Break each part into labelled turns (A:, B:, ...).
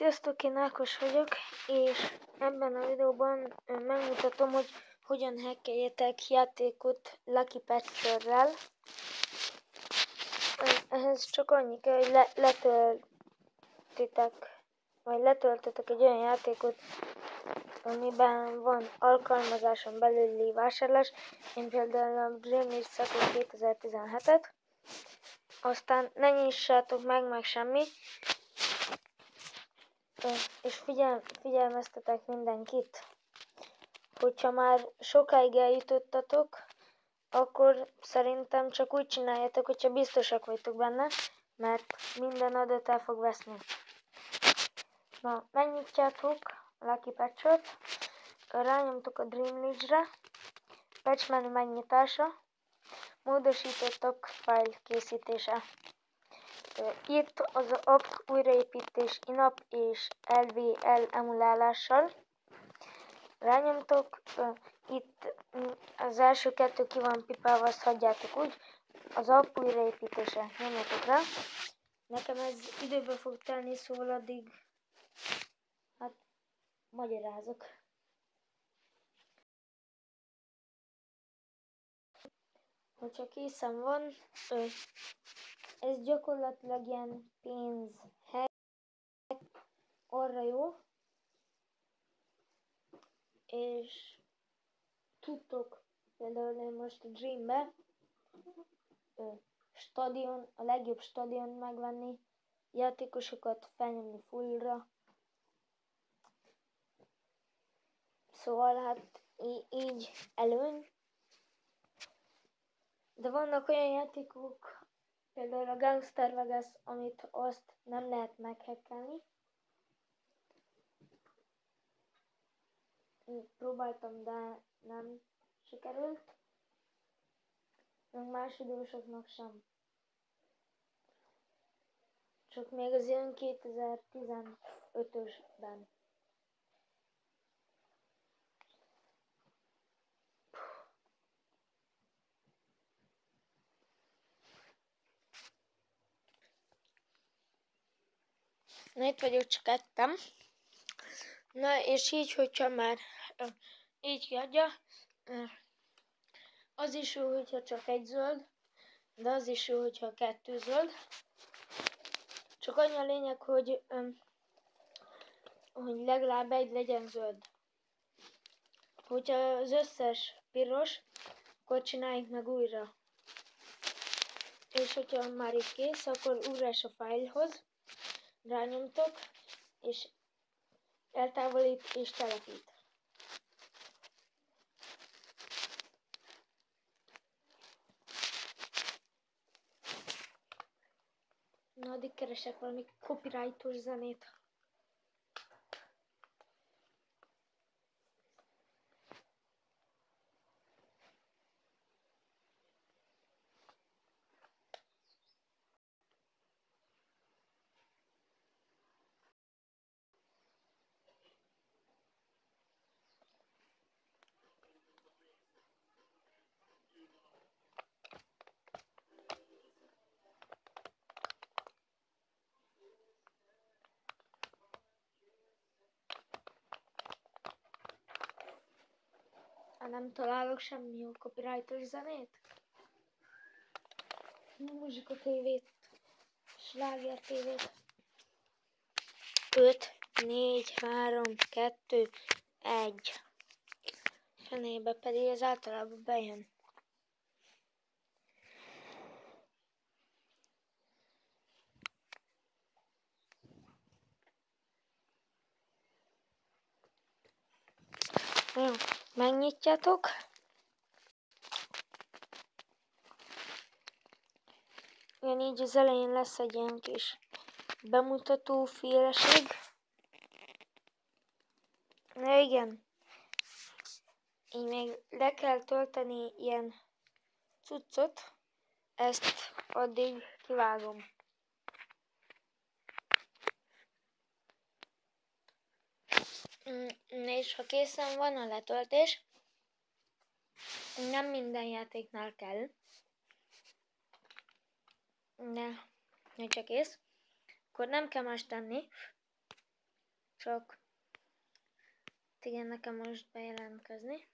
A: Sziasztok, én Ákos vagyok, és ebben a videóban megmutatom, hogy hogyan hackeljetek játékot Lucky Patcher-rel. Ehhez csak annyi kell, hogy letöltetek egy olyan játékot, amiben van alkalmazáson belüli vásárlás. Én például a Dreamlist Second 2017-et, aztán ne nyissátok meg semmi, és figyelmeztetek mindenkit, hogyha már sokáig eljutottatok, akkor szerintem csak úgy csináljátok, hogyha biztosak vagytok benne, mert minden adat el fog veszni. Na, megnyitjátok a Lucky Patcher-t, rányomtok a Dreamlist-re, patch menü megnyitása, módosítottak file készítése. Itt az app újraépítés in-app és LVL emulálással. Rányomtok, itt az első kettő ki van pipálva, azt hagyjátok úgy. Az app újraépítése, nyomjatok rá. Nekem ez időbe fog telni, szóval addig magyarázok. Hogyha készen van, ez gyakorlatilag ilyen pénzhack, arra jó, és tudtok például én most a Dreambe a legjobb stadion megvenni, játékosokat felnyomni fullra, szóval hát így előny. De vannak olyan játékok, például a Gangster Vegas, amit azt nem lehet meghackelni. Próbáltam, de nem sikerült. Meg más videósoknak sem. Csak még az ilyen 2015-ösben. Na, itt vagyok, csak ettem. Na, és így, hogyha már így kiadja, az is jó, hogyha csak egy zöld, de az is jó, hogyha kettő zöld. Csak annyi a lényeg, hogy legalább egy legyen zöld. Hogyha az összes piros, akkor csináljuk meg újra. És hogyha már itt kész, akkor úrás a fájlhoz, rányomtok, és eltávolít és telepít. Na, addig keresek valami copyrightos zenét. Nem találok semmi jó copyrightos zenét. Muzsika tévét, sláger tévét. 5, 4, 3, 2, 1. Fenébe pedig ez általában bejön. Jó, megnyitjátok. Ugyanígy az elején lesz egy ilyen kis bemutató féleség. Na igen. Így még le kell tölteni ilyen cuccot. Ezt addig kivágom. És ha készen van a letöltés, nem minden játéknál kell, de ha csak kész, akkor nem kell más tenni, csak igen, nekem most bejelentkezni.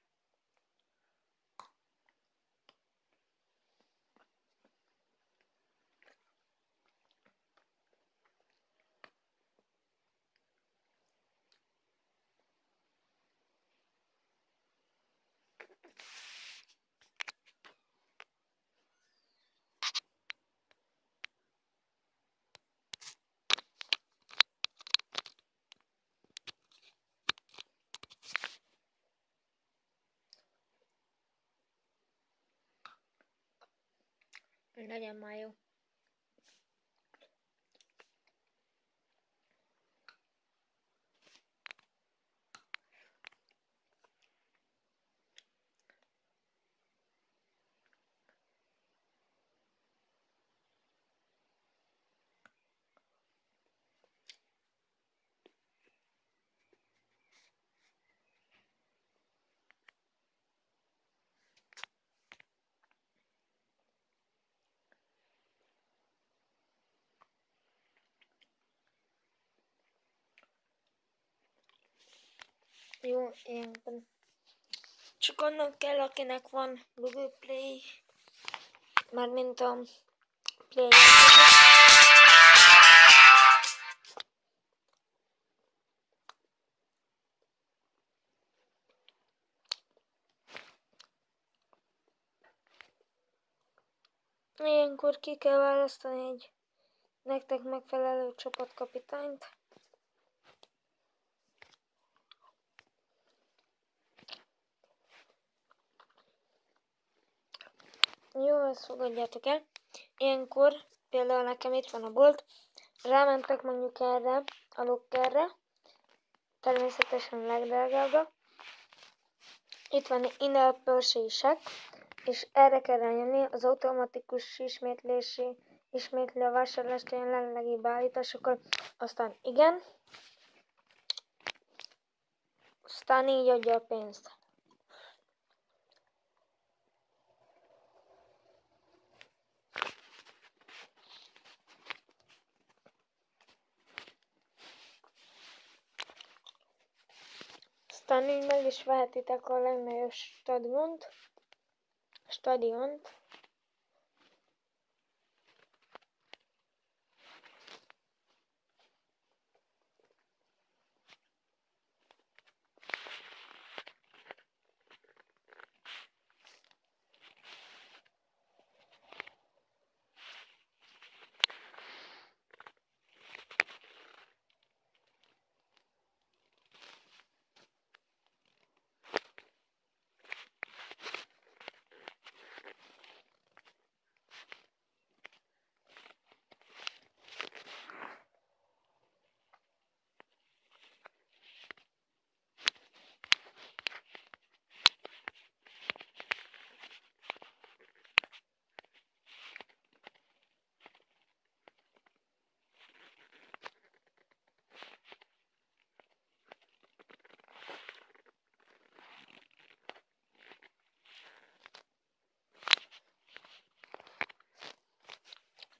A: Legyen már jó. Jó, ilyenkor csak annak kell, akinek van Google Play, mármint a Play. Ilyenkor ki kell választani egy nektek megfelelő csapatkapitányt. Jó, ezt fogadjátok el. Ilyenkor például nekem itt van a bolt, rámentek mondjuk erre a lockerre, természetesen legdrágábbra. Itt van in-app purchase-ek, és erre kell rányomni az automatikus ismétli a vásárlást a jelenlegi beállításokkal, aztán igen, aztán így adja a pénzt. Aztán így meg is vehetitek a legnagyobb stadiont.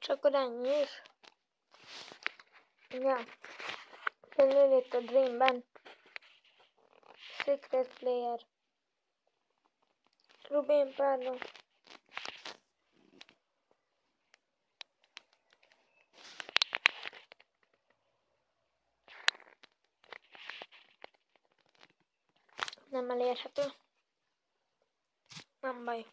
A: Csak ennyi is. Ja. Például itt a Dreamben. Secret Player. Rubén Párna. Nem elérhető. Nem baj.